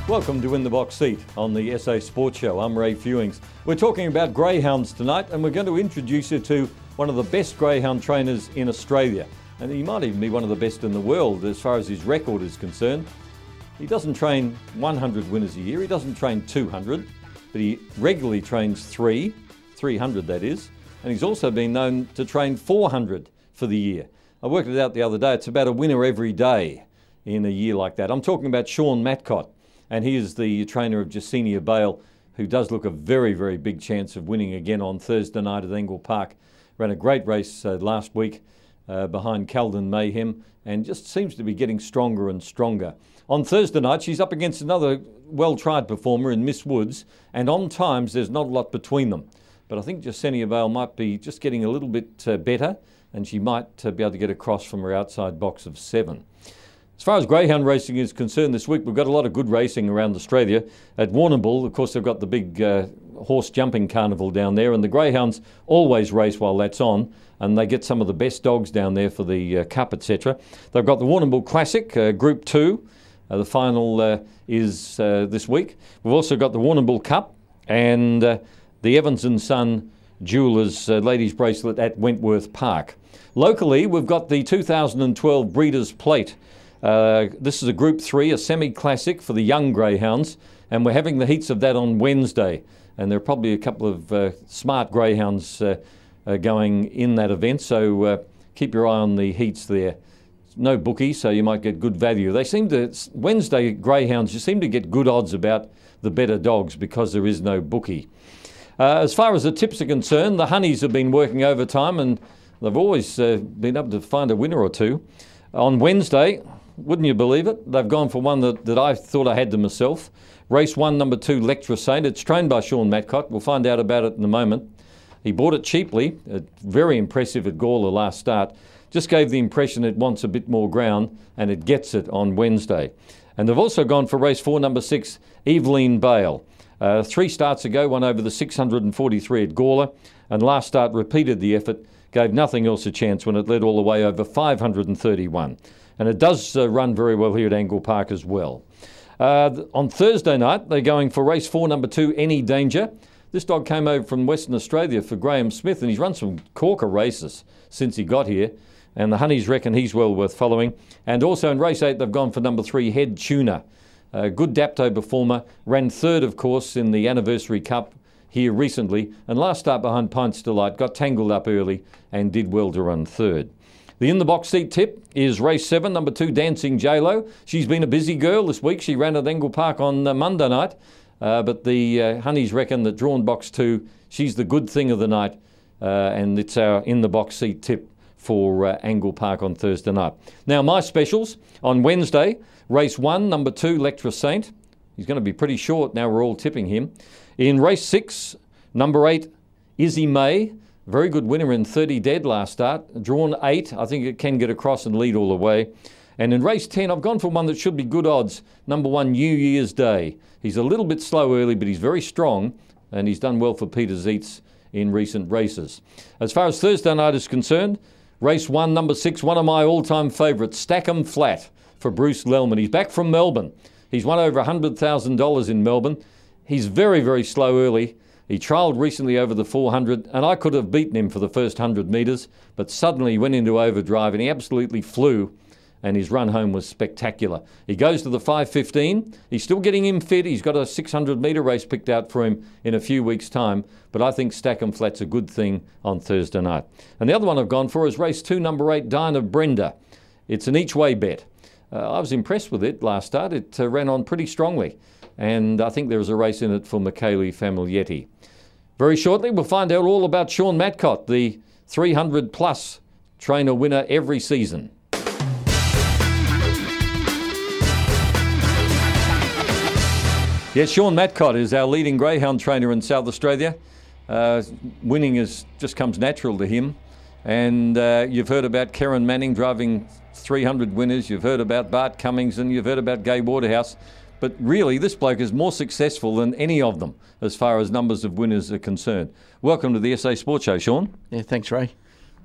Welcome to In the Box Seat on the SA Sports Show. I'm Ray Fewings. We're talking about greyhounds tonight, and we're going to introduce you to one of the best greyhound trainers in Australia. And he might even be one of the best in the world as far as his record is concerned. He doesn't train 100 winners a year, he doesn't train 200, but he regularly trains 300 that is, and he's also been known to train 400 for the year. I worked it out the other day, it's about a winner every day in a year like that. I'm talking about Sean Matcott, and he is the trainer of Jessenia Bale, who does look a very, very big chance of winning again on Thursday night at Angle Park. Ran a great race last week behind Calden Mayhem, and just seems to be getting stronger and stronger. On Thursday night, she's up against another well-tried performer in Miss Woods, and on times there's not a lot between them. But I think Jessenia Bale might be just getting a little bit better, and she might be able to get across from her outside box of 7. As far as greyhound racing is concerned this week, we've got a lot of good racing around Australia. At Warrnambool, of course, they've got the big horse jumping carnival down there, and the greyhounds always race while that's on, and they get some of the best dogs down there for the Cup, etc. They've got the Warrnambool Classic, Group 2. The final is this week. We've also got the Warrnambool Cup and the Evans & Son Jewellers Ladies Bracelet at Wentworth Park. Locally, we've got the 2012 Breeders' Plate. This is a Group 3, a semi-classic for the young greyhounds, and we're having the heats of that on Wednesday. And there are probably a couple of smart greyhounds going in that event, so keep your eye on the heats there. No bookie, so you might get good value. They seem to, Wednesday greyhounds, you seem to get good odds about the better dogs because there is no bookie. As far as the tips are concerned, the Honeys have been working overtime, and they've always been able to find a winner or two. On Wednesday, wouldn't you believe it, they've gone for one that I thought I had to myself. Race 1, number 2, Lectra Saint. It's trained by Sean Matcott. We'll find out about it in a moment. He bought it cheaply, very impressive at Gawler last start. Just gave the impression it wants a bit more ground, and it gets it on Wednesday. And they've also gone for race 4, number 6, Evelyn Bale. 3 starts ago, won over the 643 at Gawler, and last start repeated the effort, gave nothing else a chance when it led all the way over 531. And it does run very well here at Angle Park as well. On Thursday night, they're going for race 4, number 2, Any Danger. This dog came over from Western Australia for Graham Smith, and he's run some corker races since he got here. And the Honeys reckon he's well worth following. And also in race 8, they've gone for number 3, Head Tuner. A good Dapto performer, ran 3rd, of course, in the Anniversary Cup here recently. And last start behind Pints Delight, got tangled up early and did well to run 3rd. The In the Box Seat tip is race 7, number 2, Dancing J-Lo. She's been a busy girl this week. She ran at Angle Park on Monday night. But the Honeys reckon that drawn box 2, she's the good thing of the night. And it's our In the Box Seat tip for Angle Park on Thursday night. Now, my specials on Wednesday, race 1, number 2, Lectra Saint. He's going to be pretty short now we're all tipping him. In race 6, number 8, Izzy May. Very good winner in 30 dead last start. Drawn 8. I think it can get across and lead all the way. And in race 10, I've gone for one that should be good odds. Number 1, New Year's Day. He's a little bit slow early, but he's very strong, and he's done well for Peter Zeitz in recent races. As far as Thursday night is concerned, race 1, number 6, one of my all-time favourites, Stack'em Flat for Bruce Lellman. He's back from Melbourne. He's won over $100,000 in Melbourne. He's very, very slow early. He trialled recently over the 400, and I could have beaten him for the first 100 metres, but suddenly he went into overdrive and he absolutely flew, and his run home was spectacular. He goes to the 5:15. He's still getting him fit. He's got a 600-metre race picked out for him in a few weeks' time, but I think Stack'em Flat's a good thing on Thursday night. And the other one I've gone for is race 2, number 8, Dinah Brenda. It's an each-way bet. I was impressed with it last start. It ran on pretty strongly, and I think there was a race in it for Michele Famiglietti. Very shortly, we'll find out all about Sean Matcott, the 300-plus trainer winner every season. Yes, Sean Matcott is our leading greyhound trainer in South Australia. Winning just comes natural to him. And you've heard about Karen Manning driving 300 winners. You've heard about Bart Cummings, and you've heard about Gai Waterhouse. But really, this bloke is more successful than any of them as far as numbers of winners are concerned. Welcome to the SA Sports Show, Sean. Yeah, thanks, Ray.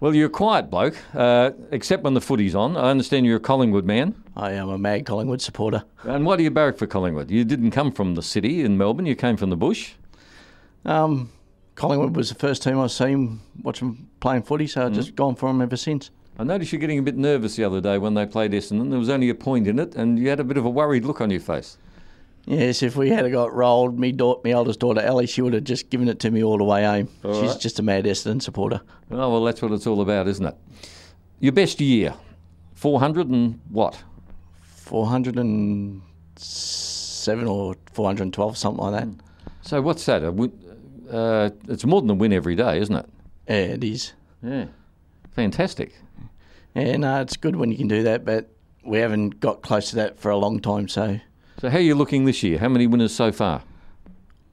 Well, you're a quiet bloke, except when the footy's on. I understand you're a Collingwood man. I am a mad Collingwood supporter. And why do you barrack for Collingwood? You didn't come from the city in Melbourne, you came from the bush. Collingwood was the first team I seen watching playing footy, so I've just gone for them ever since. I noticed you getting a bit nervous the other day when they played Essendon. There was only a point in it, and you had a bit of a worried look on your face. Yes, if we had got rolled, me oldest daughter Ellie, she would have just given it to me all the way home. She's just a mad Essendon supporter. Oh, well, that's what it's all about, isn't it? Your best year, 400 and what? 407 or 412, something like that. So what's that? It's more than a win every day, isn't it? Yeah, it is. Yeah, fantastic. Yeah, no, it's good when you can do that, but we haven't got close to that for a long time, so... So how are you looking this year? How many winners so far?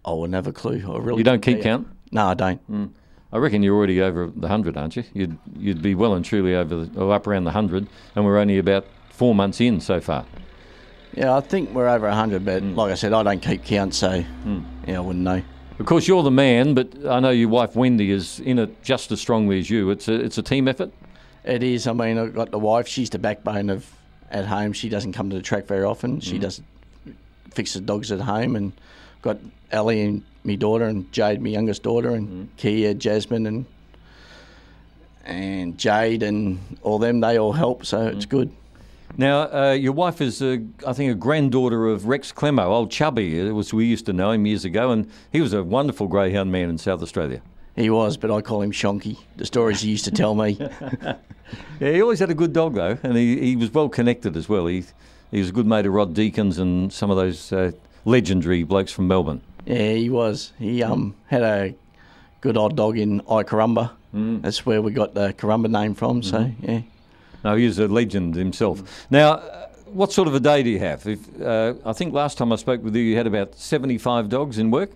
I wouldn't have a clue. You don't keep count? No, I don't. I reckon you're already over the 100, aren't you? You'd be well and truly or up around the 100, and we're only about 4 months in so far. Yeah, I think we're over 100, but like I said, I don't keep count, so yeah, I wouldn't know. Of course, you're the man, but I know your wife Wendy is in it just as strongly as you. It's a team effort. It is. I mean, I've got the wife. She's the backbone of at home. She doesn't come to the track very often. She does fix the dogs at home, and got Ellie and my daughter, and Jade, my youngest daughter, and Kia, Jasmine, and Jade, and all them. They all help, so it's good. Now, your wife is, I think, a granddaughter of Rex Clemo, old Chubby. We used to know him years ago, and he was a wonderful greyhound man in South Australia. He was, but I call him Shonky. The stories he used to tell me. Yeah, he always had a good dog, though, and he was well connected as well. He was a good mate of Rod Deakins and some of those legendary blokes from Melbourne. Yeah, he was. He had a good old dog in Ikarumba. That's where we got the Karumba name from, so, yeah. No, he was a legend himself. Now, what sort of a day do you have? I think last time I spoke with you, you had about 75 dogs in work?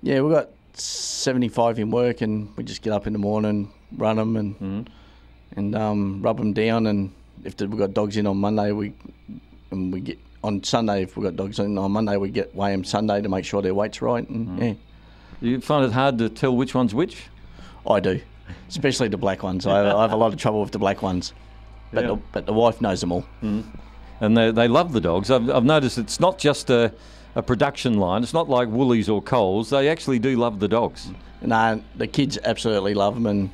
Yeah, we've got 75 in work, and we just get up in the morning, run them and rub them down, and if we've got dogs in on Monday, we get on Sunday. If we've got dogs in on Monday, we weigh them Sunday to make sure their weight's right. And yeah, you find it hard to tell which one's which? I do, especially the black ones. I have a lot of trouble with the black ones, but the wife knows them all. And they love the dogs. I've noticed it's not just a production line. It's not like Woolies or Coles. They actually do love the dogs. No, the kids absolutely love them, and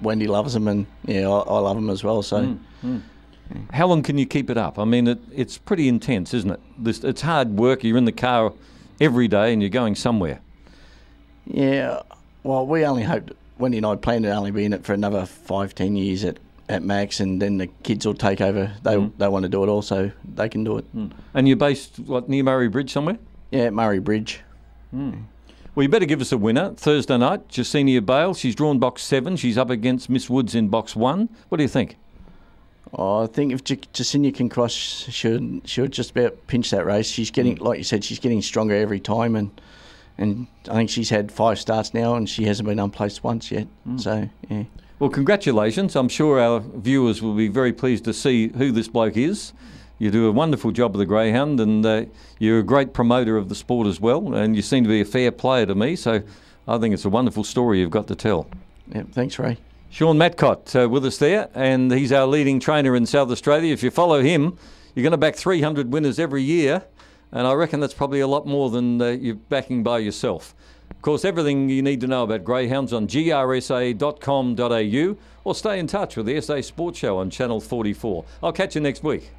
Wendy loves them, and yeah, I love them as well. So. How long can you keep it up? I mean, it's pretty intense, isn't it? It's hard work. You're in the car every day and you're going somewhere. Yeah, well, we only hoped, Wendy and I planned to only be in it for another 5-10 years at max, and then the kids will take over. They want to do it all, so they can do it. And you're based, near Murray Bridge somewhere? Yeah, at Murray Bridge. Well, you better give us a winner. Thursday night, Jacinia Bale. She's drawn box 7. She's up against Miss Woods in box 1. What do you think? I think if Jacinia can cross, she'll just about pinch that race. She's getting, like you said, she's getting stronger every time, and I think she's had 5 starts now, and she hasn't been unplaced once yet. So, yeah. Well, congratulations. I'm sure our viewers will be very pleased to see who this bloke is. You do a wonderful job of the greyhound, and you're a great promoter of the sport as well, and you seem to be a fair player to me, so I think it's a wonderful story you've got to tell. Yeah, thanks, Ray. Sean Matcott with us there, and he's our leading trainer in South Australia. If you follow him, you're going to back 300 winners every year, and I reckon that's probably a lot more than you're backing by yourself. Of course, everything you need to know about greyhounds on grsa.com.au, or stay in touch with the SA Sports Show on Channel 44. I'll catch you next week.